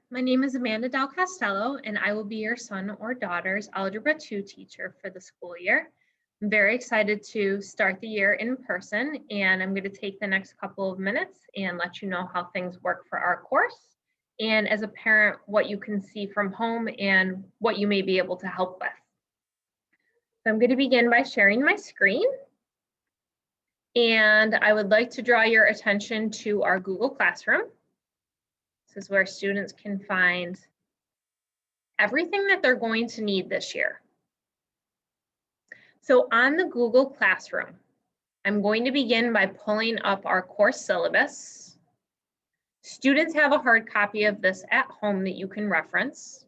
my name is Amanda Del Castello, and I will be your son or daughter's Algebra 2 teacher for the school year. I'm very excited to start the year in person, and I'm going to take the next couple of minutes and let you know how things work for our course, and as a parent, what you can see from home and what you may be able to help with. So I'm going to begin by sharing my screen, and I would like to draw your attention to our Google Classroom. This is where students can find everything that they're going to need this year. So on the Google Classroom, I'm going to begin by pulling up our course syllabus. Students have a hard copy of this at home that you can reference.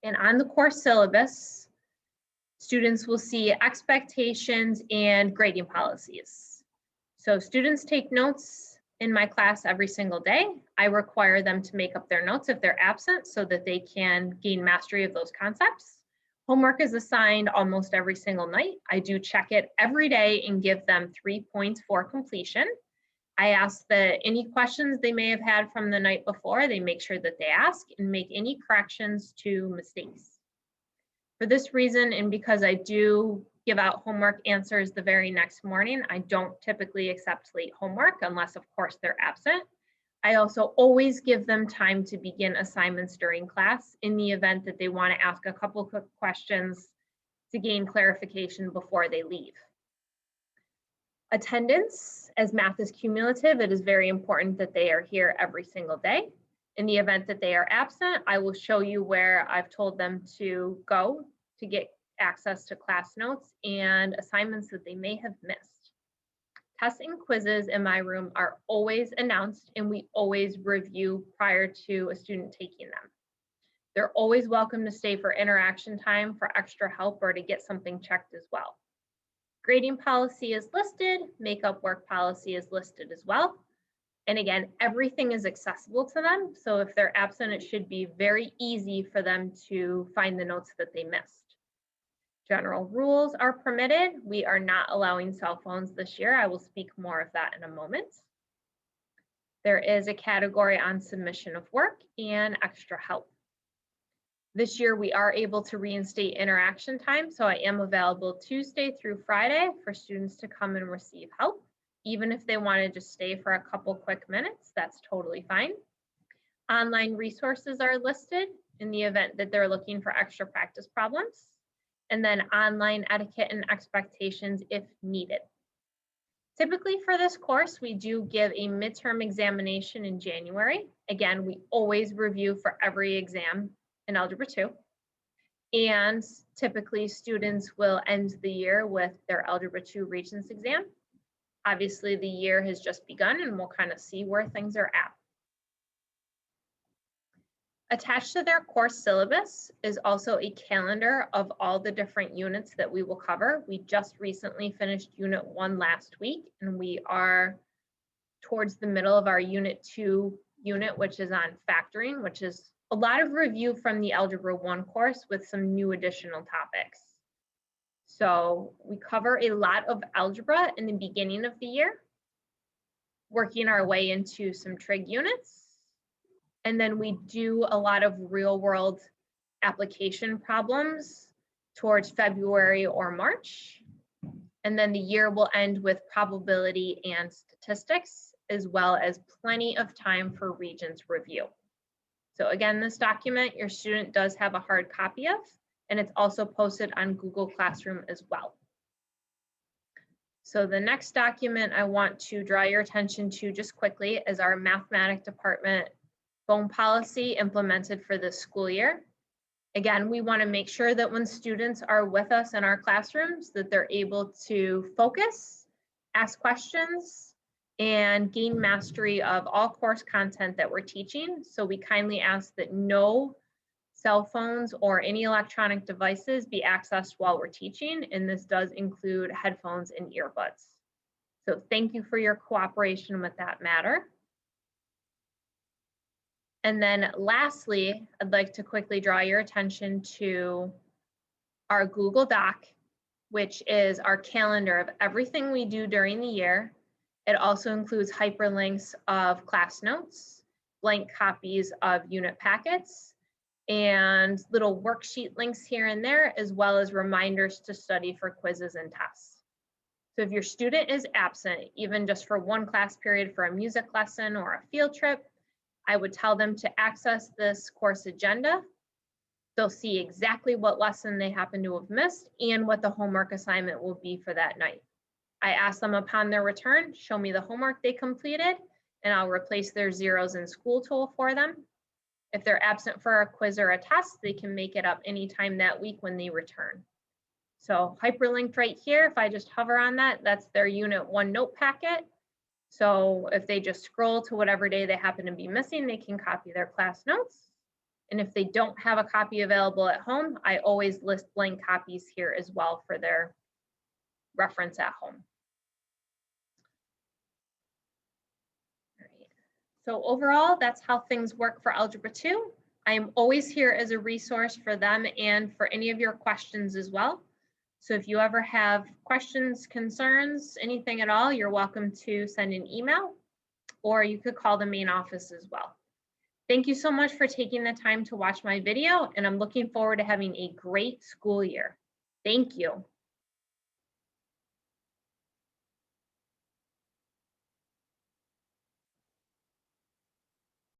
And on the course syllabus, students will see expectations and grading policies. So students take notes in my class every single day. I require them to make up their notes if they're absent so that they can gain mastery of those concepts. Homework is assigned almost every single night. I do check it every day and give them 3 points for completion. I ask that any questions they may have had from the night before, they make sure that they ask and make any corrections to mistakes. For this reason, and because I do give out homework answers the very next morning, I don't typically accept late homework unless, of course, they're absent. I also always give them time to begin assignments during class in the event that they want to ask a couple quick questions to gain clarification before they leave. Attendance, as math is cumulative, it is very important that they are here every single day. In the event that they are absent, I will show you where I've told them to go to get access to class notes and assignments that they may have missed. Tests and quizzes in my room are always announced, and we always review prior to a student taking them. They're always welcome to stay for interaction time for extra help or to get something checked as well. Grading policy is listed, makeup work policy is listed as well. And again, everything is accessible to them. So if they're absent, it should be very easy for them to find the notes that they missed. General rules are permitted. We are not allowing cell phones this year. I will speak more of that in a moment. There is a category on submission of work and extra help. This year, we are able to reinstate interaction time, so I am available Tuesday through Friday for students to come and receive help. Even if they want to just stay for a couple quick minutes, that's totally fine. Online resources are listed in the event that they're looking for extra practice problems, and then online etiquette and expectations if needed. Typically for this course, we do give a midterm examination in January. Again, we always review for every exam in Algebra 2. And typically students will end the year with their Algebra 2 Regents exam. Obviously, the year has just begun and we'll kind of see where things are at. Attached to their course syllabus is also a calendar of all the different units that we will cover. We just recently finished Unit 1 last week, and we are towards the middle of our Unit 2 unit, which is on factoring, which is a lot of review from the Algebra 1 course with some new additional topics. So we cover a lot of algebra in the beginning of the year, working our way into some trig units. And then we do a lot of real world application problems towards February or March. And then the year will end with probability and statistics, as well as plenty of time for Regents review. So again, this document your student does have a hard copy of, and it's also posted on Google Classroom as well. So the next document I want to draw your attention to just quickly is our mathematics department phone policy implemented for this school year. Again, we want to make sure that when students are with us in our classrooms, that they're able to focus, ask questions, and gain mastery of all course content that we're teaching. So we kindly ask that no cell phones or any electronic devices be accessed while we're teaching, and this does include headphones and earbuds. So thank you for your cooperation with that matter. And then lastly, I'd like to quickly draw your attention to our Google Doc, which is our calendar of everything we do during the year. It also includes hyperlinks of class notes blank copies of unit packets and little worksheet links here and there, as well as reminders to study for quizzes and tests. So if your student is absent, even just for one class period for a music lesson or a field trip, I would tell them to access this course agenda. They'll see exactly what lesson they happen to have missed and what the homework assignment will be for that night. I ask them upon their return, show me the homework they completed, and I'll replace their zeros in School Tool for them. If they're absent for a quiz or a test, they can make it up anytime that week when they return. So hyperlinked right here, if I just hover on that, that's their Unit 1 note packet. So if they just scroll to whatever day they happen to be missing, they can copy their class notes. And if they don't have a copy available at home, I always list blank copies here as well for their reference at home. All right. So overall, that's how things work for Algebra 2. I am always here as a resource for them and for any of your questions as well. So if you ever have questions, concerns, anything at all, you're welcome to send an email, or you could call the main office as well. Thank you so much for taking the time to watch my video, and I'm looking forward to having a great school year. Thank you.